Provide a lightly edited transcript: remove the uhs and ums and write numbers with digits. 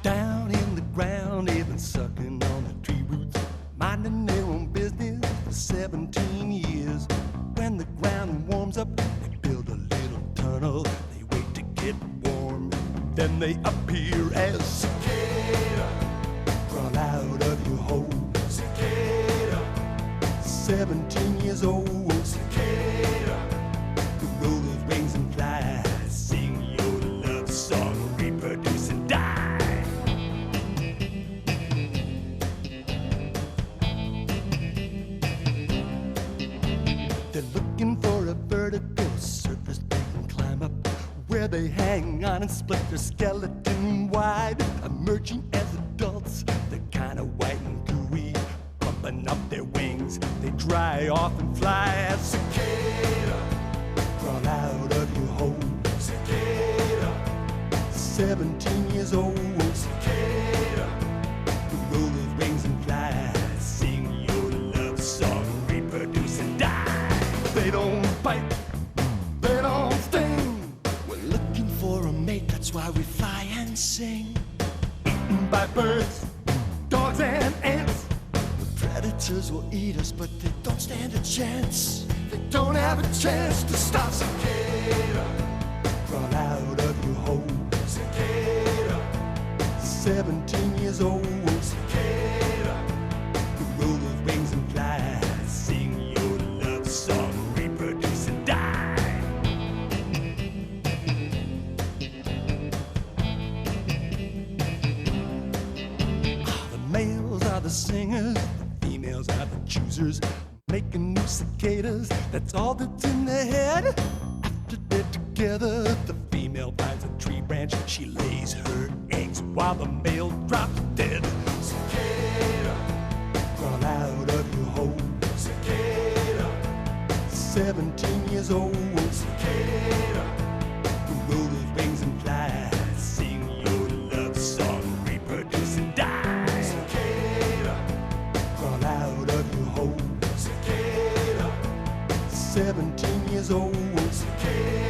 Down in the ground, they've been sucking on the tree roots, minding their own business for 17 years. When the ground warms up, they build a little tunnel. They wait to get warm, then they appear as cicada. Crawl out of your hole, cicada. 17 years old, cicada. Roll those wings and fly, sing your love song, reproduce and die. They're looking for a vertical surface they can climb up, where they hang on and split their skeleton wide. Emerging as adults, they're kinda white and gooey, bumping up their wings. They dry off and fly as cicada. Crawl out of your hole, cicada. 17 years old, cicada. Roll those wings and fly, sing your love song, reproduce and die. They don't bite, they don't sting. We're looking for a mate, that's why we fly and sing. Eaten by birds, dogs and ants. The predators will eat us, but they don't stand a chance. They don't have a chance to stop cicada. Crawl out of your hole, cicada. 17 years old, cicada. Roll those wings and fly, sing your love song, reproduce and die. The males are the singers, the females are the choosers, making new cicadas, that's all that's in their head. After they're together, the female finds a tree branch, she lays her eggs while the male drops dead. Cicada, crawl out of your hole, cicada. 17 years old, cicada. Roll those wings and fly, sing your love song, reproduce and die. Cicada, crawl out of your hole, cicada. 17 years old, cicada.